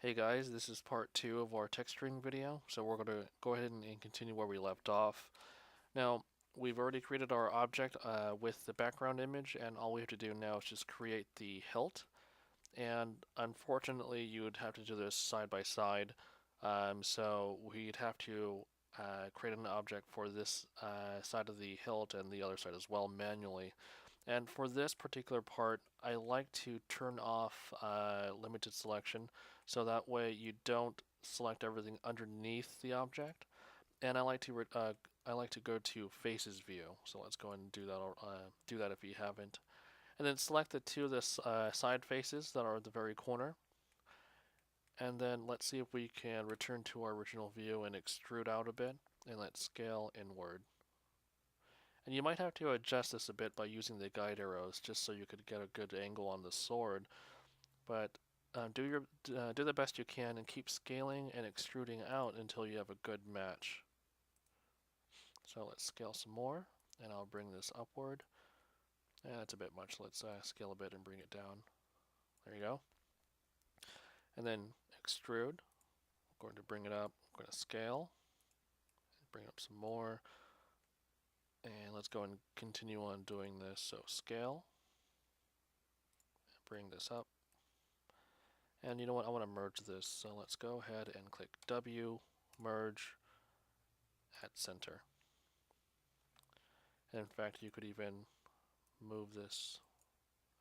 Hey guys, this is part 2 of our texturing video, so we're going to go ahead and continue where we left off. Now, we've already created our object with the background image, and all we have to do now is just create the hilt. And unfortunately, you would have to do this side by side, so we'd have to create an object for this side of the hilt and the other side as well manually. And for this particular part, I like to turn off limited selection, so that way you don't select everything underneath the object. And I like to go to Faces View. So let's go ahead and do that if you haven't. And then select the two of the side faces that are at the very corner. And then let's see if we can return to our original view and extrude out a bit. And let's scale inward. And you might have to adjust this a bit by using the guide arrows just so you could get a good angle on the sword. But do the best you can and keep scaling and extruding out until you have a good match. So let's scale some more, and I'll bring this upward. That's a bit much. Let's scale a bit and bring it down. There you go. And then extrude. I'm going to bring it up. I'm going to scale. Bring up some more. And let's go and continue on doing this. So scale. Bring this up. And you know what? I want to merge this. So let's go ahead and click W, merge, at center. And in fact, you could even move this.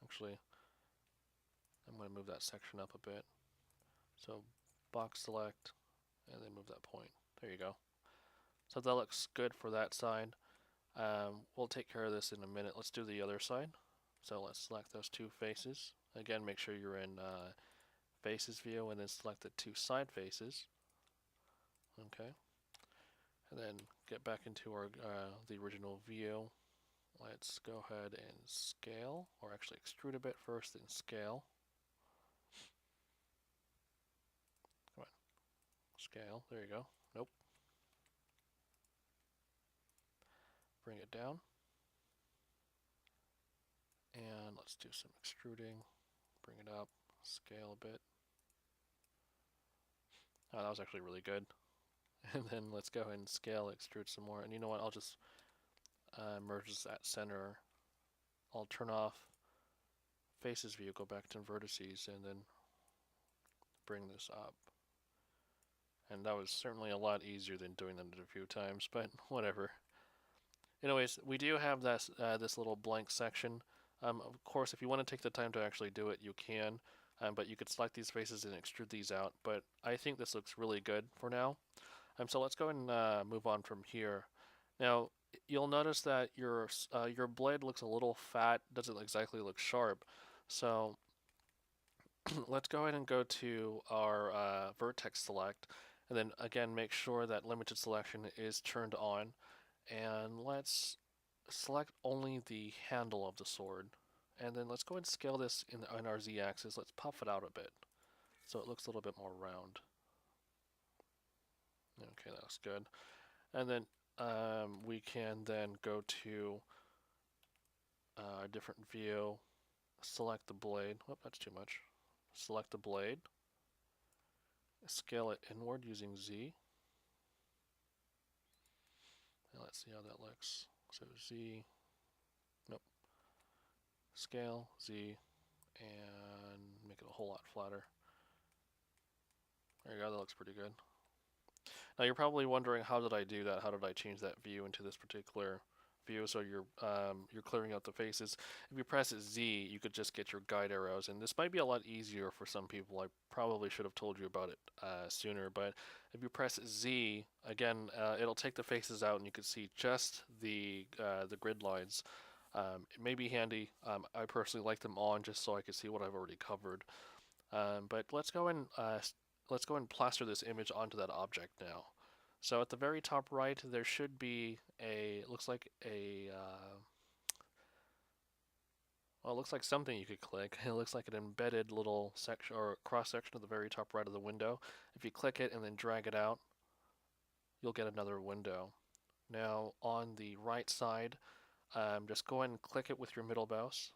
Actually, I'm going to move that section up a bit. So box select, and then move that point. There you go. So that looks good for that side. We'll take care of this in a minute. Let's do the other side. So let's select those two faces. Again, make sure you're in Faces View, and then select the two side faces. Okay. And then get back into our the original view. Let's go ahead and scale, or actually extrude a bit first, then scale. Come on. Scale. There you go. Nope. Bring it down. And let's do some extruding. Bring it up. Scale a bit. Oh, that was actually really good. And then let's go ahead and scale, extrude some more. And you know what? I'll just merge this at center. I'll turn off Faces View, go back to vertices, and then bring this up. And that was certainly a lot easier than doing that a few times, but whatever. Anyways, we do have this little blank section. Of course, if you want to take the time to actually do it, you can. But you could select these faces and extrude these out. But I think this looks really good for now. So let's go and move on from here. Now, you'll notice that your blade looks a little fat, doesn't exactly look sharp. So let's go ahead and go to our vertex select, and then again make sure that limited selection is turned on, and let's select only the handle of the sword, and then let's go and scale this on our z-axis. Let's puff it out a bit so it looks a little bit more round. Okay, that looks good. And then we can then go to a different view, select the blade. Oh, that's too much. Select the blade, scale it inward using Z. And let's see how that looks. So Z, nope. Scale, Z, and make it a whole lot flatter. There you go, that looks pretty good. Now you're probably wondering, how did I do that? How did I change that view into this particular view? So you're clearing out the faces. If you press Z, you could just get your guide arrows, and this might be a lot easier for some people. I probably should have told you about it sooner, but if you press Z, again, it'll take the faces out, and you can see just the grid lines. It may be handy. I personally like them on just so I can see what I've already covered. But let's go and plaster this image onto that object now. So at the very top right, there should be looks like well, it looks like something you could click. It looks like an embedded little section or cross section at the very top right of the window. If you click it and then drag it out, you'll get another window. Now on the right side, just go ahead and click it with your middle mouse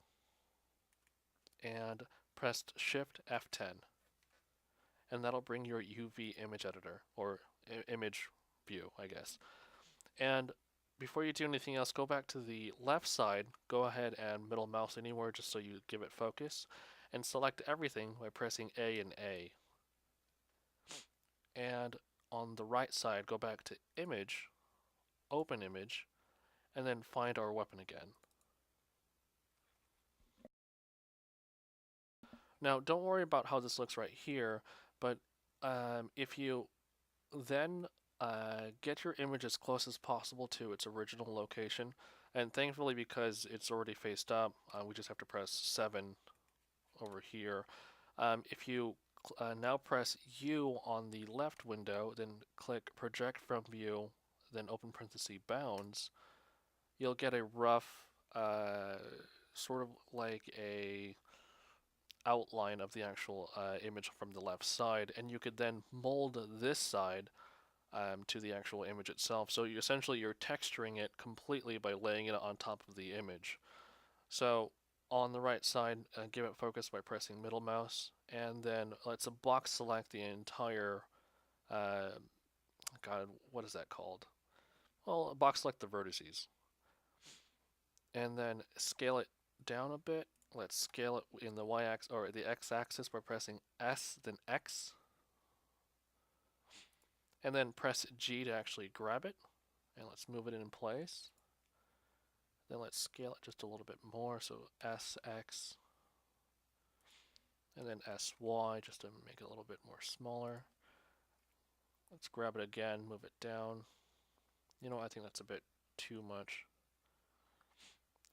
and press Shift F10. and that'll bring your UV image editor, or image view, I guess. And before you do anything else, go back to the left side, go ahead and middle mouse anywhere just so you give it focus, and select everything by pressing A and A. And on the right side, go back to Image, Open Image, and then find our weapon again. Now, don't worry about how this looks right here, but if you then get your image as close as possible to its original location, and thankfully because it's already faced up, we just have to press 7 over here. If you now press U on the left window, then click Project from View, then open parenthesis bounds, you'll get a rough, sort of like a outline of the actual image from the left side, and you could then mold this side to the actual image itself. So essentially you're texturing it completely by laying it on top of the image. So on the right side, give it focus by pressing middle mouse, and then let's box select the entire, God, what is that called? Well, box select the vertices. And then scale it down a bit. Let's scale it in the y-axis or the x-axis by pressing S, then X. And then press G to actually grab it. And let's move it in place. Then let's scale it just a little bit more, so SX. And then SY just to make it a little bit more smaller. Let's grab it again, move it down. You know, I think that's a bit too much.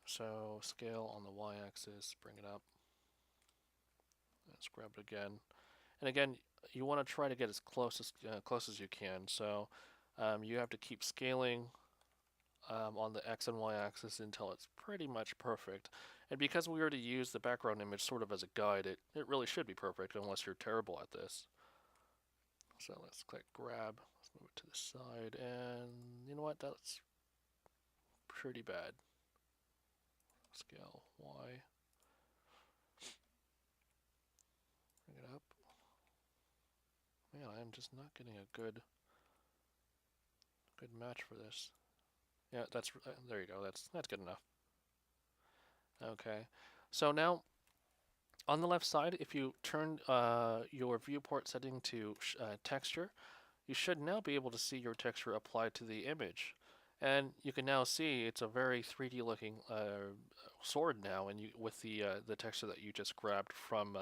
So scale on the y-axis, bring it up. Let's grab it again. And again, you want to try to get as close as you can. So you have to keep scaling on the X and Y axis until it's pretty much perfect. And because we already used the background image sort of as a guide, it really should be perfect unless you're terrible at this. So let's click grab, let's move it to the side, and you know what, that's pretty bad. Scale Y. Bring it up. Man, I'm just not getting a good match for this. Yeah, that's there you go. That's good enough. Okay, so now on the left side, if you turn your viewport setting to texture, you should now be able to see your texture applied to the image. And you can now see it's a very 3D looking sword now, and with the texture that you just grabbed from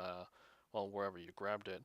well, wherever you grabbed it.